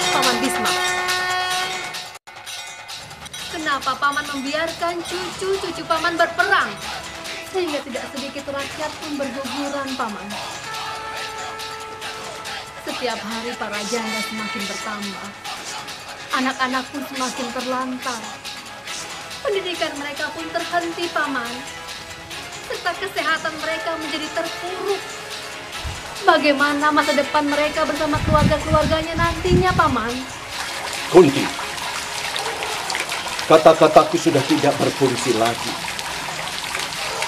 Paman Bisma, kenapa Paman membiarkan cucu-cucu Paman berperang? Sehingga tidak sedikit rakyat pun berguguran, Paman. Setiap hari para janda semakin bertambah. Anak-anak pun semakin terlantar. Pendidikan mereka pun terhenti, Paman. Serta kesehatan mereka menjadi terpuruk. Bagaimana masa depan mereka bersama keluarga-keluarganya nantinya, Paman? Kunti, kata-kataku sudah tidak berfungsi lagi.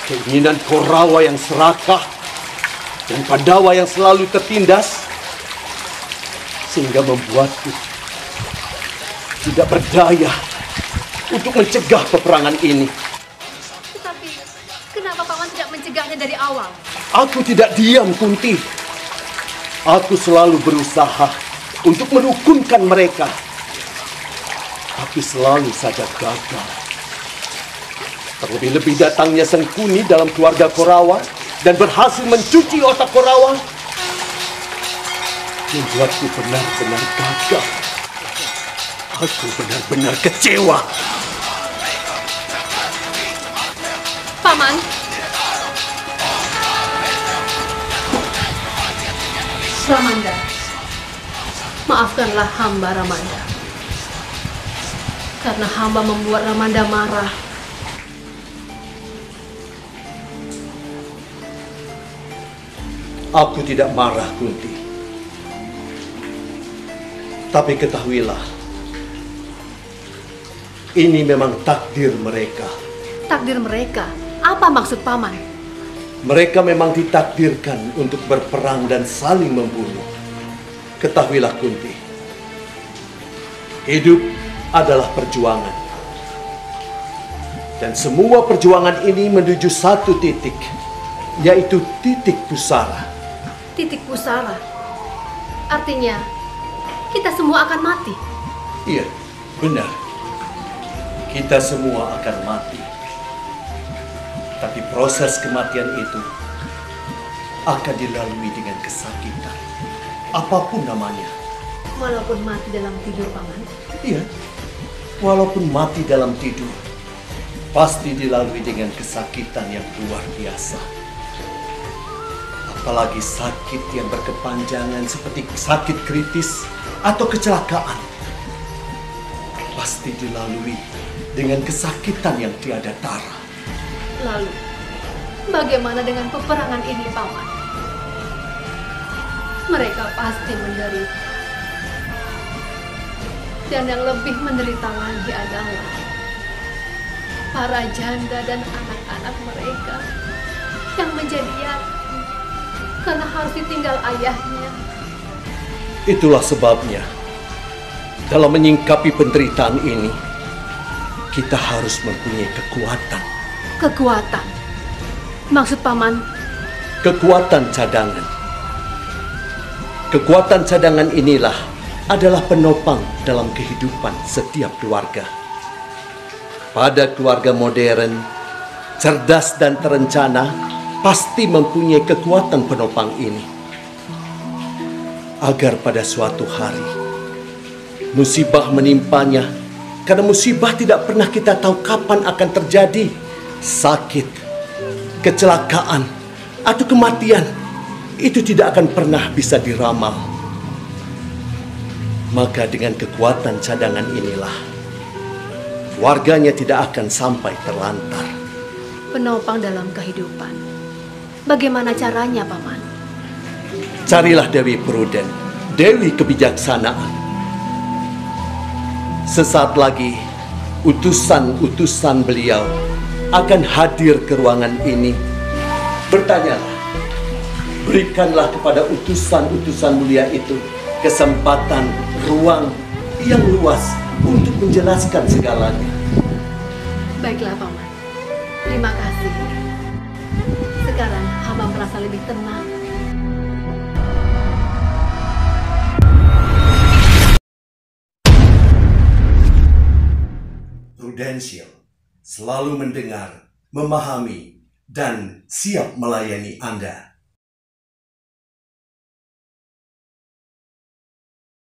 Keinginan Korawa yang serakah dan Pandawa yang selalu tertindas sehingga membuatku tidak berdaya untuk mencegah peperangan ini. Tetapi, kenapa Paman tidak mencegahnya dari awal? Aku tidak diam, Kunti. Aku selalu berusaha untuk merukunkan mereka. Tapi selalu saja gagal. Terlebih-lebih datangnya Sengkuni dalam keluarga Korawa dan berhasil mencuci otak Korawa membuatku benar-benar gagal. Aku benar-benar kecewa. Paman, Ramanda, maafkanlah hamba Ramanda. Karena hamba membuat Ramanda marah. Aku tidak marah, Kunti. Tapi ketahuilah, ini memang takdir mereka. Takdir mereka? Apa maksud Paman? Mereka memang ditakdirkan untuk berperang dan saling membunuh. Ketahuilah, Kunti, hidup adalah perjuangan. Dan semua perjuangan ini menuju satu titik, yaitu titik pusara. Titik pusara? Artinya, kita semua akan mati? Iya, benar. Kita semua akan mati. Tapi proses kematian itu akan dilalui dengan kesakitan. Apapun namanya. Walaupun mati dalam tidur, Paman? Iya, walaupun mati dalam tidur, pasti dilalui dengan kesakitan yang luar biasa. Apalagi sakit yang berkepanjangan seperti sakit kritis atau kecelakaan. Pasti dilalui dengan kesakitan yang tiada tara. Lalu, bagaimana dengan peperangan ini, Paman? Mereka pasti menderita. Dan yang lebih menderita lagi adalah para janda dan anak-anak mereka yang menjadi yatim karena harus ditinggal ayahnya. Itulah sebabnya, dalam menyingkapi penderitaan ini, kita harus mempunyai kekuatan. Kekuatan? Maksud Paman? Kekuatan cadangan. Kekuatan cadangan inilah adalah penopang dalam kehidupan setiap keluarga. Pada keluarga modern, cerdas dan terencana, pasti mempunyai kekuatan penopang ini. Agar pada suatu hari, musibah menimpanya, karena musibah tidak pernah kita tahu kapan akan terjadi. Sakit, kecelakaan, atau kematian, itu tidak akan pernah bisa diramal. Maka dengan kekuatan cadangan inilah, warganya tidak akan sampai terlantar. Penopang dalam kehidupan. Bagaimana caranya, Paman? Carilah Dewi Pruden, Dewi Kebijaksanaan. Sesaat lagi, utusan-utusan beliau akan hadir ke ruangan ini. Bertanyalah, berikanlah kepada utusan-utusan mulia itu kesempatan, ruang yang luas untuk menjelaskan segalanya. Baiklah, Paman. Terima kasih. Sekarang hamba merasa lebih tenang. Prudensial selalu mendengar, memahami, dan siap melayani Anda.